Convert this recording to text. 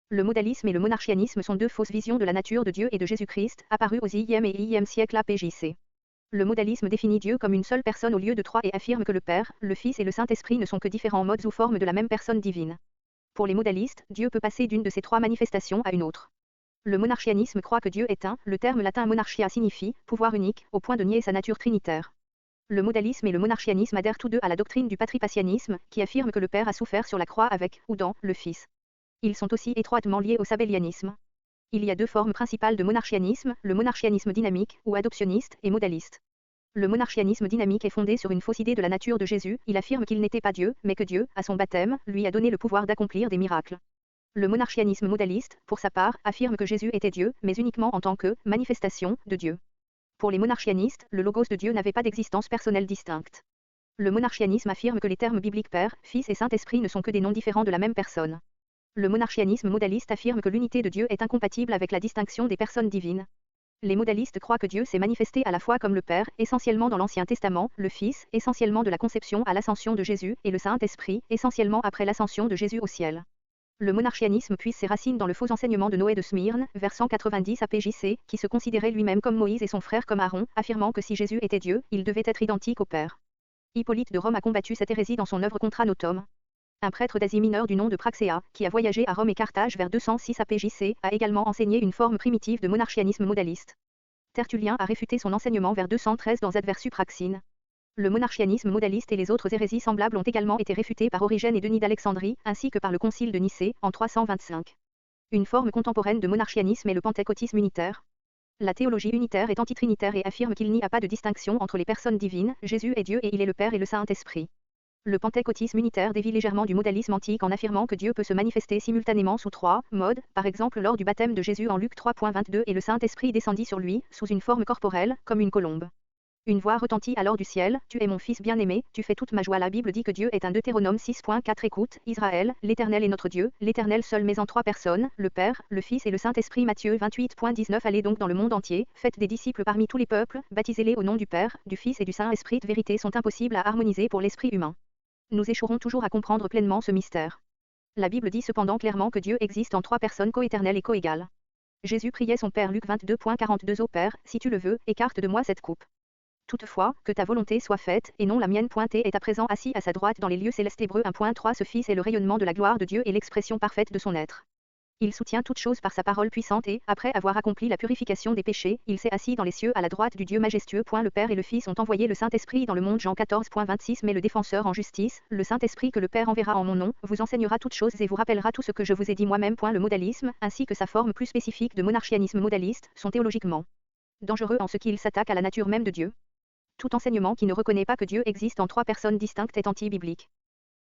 Le modalisme et le monarchianisme sont deux fausses visions de la nature de Dieu et de Jésus-Christ, apparues aux Ie et Ie siècles APJC. Le modalisme définit Dieu comme une seule personne au lieu de trois et affirme que le Père, le Fils et le Saint-Esprit ne sont que différents modes ou formes de la même personne divine. Pour les modalistes, Dieu peut passer d'une de ces trois manifestations à une autre. Le monarchianisme croit que Dieu est un, le terme latin monarchia signifie pouvoir unique, au point de nier sa nature trinitaire. Le modalisme et le monarchianisme adhèrent tous deux à la doctrine du patripassianisme, qui affirme que le Père a souffert sur la croix avec, ou dans, le Fils. Ils sont aussi étroitement liés au sabellianisme. Il y a deux formes principales de monarchianisme, le monarchianisme dynamique, ou adoptionniste, et modaliste. Le monarchianisme dynamique est fondé sur une fausse idée de la nature de Jésus, il affirme qu'il n'était pas Dieu, mais que Dieu, à son baptême, lui a donné le pouvoir d'accomplir des miracles. Le monarchianisme modaliste, pour sa part, affirme que Jésus était Dieu, mais uniquement en tant que manifestation de Dieu. Pour les monarchianistes, le logos de Dieu n'avait pas d'existence personnelle distincte. Le monarchianisme affirme que les termes bibliques Père, Fils et Saint-Esprit ne sont que des noms différents de la même personne. Le monarchianisme modaliste affirme que l'unité de Dieu est incompatible avec la distinction des personnes divines. Les modalistes croient que Dieu s'est manifesté à la fois comme le Père, essentiellement dans l'Ancien Testament, le Fils, essentiellement de la conception à l'ascension de Jésus, et le Saint-Esprit, essentiellement après l'ascension de Jésus au ciel. Le monarchianisme puise ses racines dans le faux enseignement de Noé de Smyrne, vers 190 APJC, qui se considérait lui-même comme Moïse et son frère comme Aaron, affirmant que si Jésus était Dieu, il devait être identique au Père. Hippolyte de Rome a combattu cette hérésie dans son œuvre Contra Notum. Un prêtre d'Asie mineure du nom de Praxéa, qui a voyagé à Rome et Carthage vers 206 APJC, a également enseigné une forme primitive de monarchianisme modaliste. Tertullien a réfuté son enseignement vers 213 dans Adversu Praxine. Le monarchianisme modaliste et les autres hérésies semblables ont également été réfutés par Origène et Denis d'Alexandrie, ainsi que par le Concile de Nicée, en 325. Une forme contemporaine de monarchianisme est le pentecôtisme unitaire. La théologie unitaire est antitrinitaire et affirme qu'il n'y a pas de distinction entre les personnes divines, Jésus est Dieu et il est le Père et le Saint-Esprit. Le pentecôtisme unitaire dévie légèrement du modalisme antique en affirmant que Dieu peut se manifester simultanément sous trois modes, par exemple lors du baptême de Jésus en Luc 3.22 et le Saint-Esprit descendit sur lui, sous une forme corporelle, comme une colombe. Une voix retentit alors du ciel, tu es mon fils bien-aimé, tu fais toute ma joie. La Bible dit que Dieu est un Deutéronome 6.4. Écoute, Israël, l'Éternel est notre Dieu, l'Éternel seul mais en trois personnes, le Père, le Fils et le Saint-Esprit. Matthieu 28.19. Allez donc dans le monde entier, faites des disciples parmi tous les peuples, baptisez-les au nom du Père, du Fils et du Saint-Esprit. De vérités sont impossibles à harmoniser pour l'esprit humain. Nous échouerons toujours à comprendre pleinement ce mystère. La Bible dit cependant clairement que Dieu existe en trois personnes coéternelles et coégales. Jésus priait son Père. Luc 22.42. Ô Père, si tu le veux, écarte de moi cette coupe. Toutefois, que ta volonté soit faite, et non la mienne. T est à présent assis à sa droite dans les lieux célestes. Hébreux 1.3. Ce Fils est le rayonnement de la gloire de Dieu et l'expression parfaite de son être. Il soutient toutes choses par sa parole puissante et, après avoir accompli la purification des péchés, il s'est assis dans les cieux à la droite du Dieu majestueux. Le Père et le Fils ont envoyé le Saint-Esprit dans le monde. Jean 14.26. Mais le défenseur en justice, le Saint-Esprit que le Père enverra en mon nom, vous enseignera toutes choses et vous rappellera tout ce que je vous ai dit moi-même. Le modalisme, ainsi que sa forme plus spécifique de monarchianisme modaliste, sont théologiquement dangereux en ce qu'ils s'attaquent à la nature même de Dieu. Tout enseignement qui ne reconnaît pas que Dieu existe en trois personnes distinctes est anti-biblique.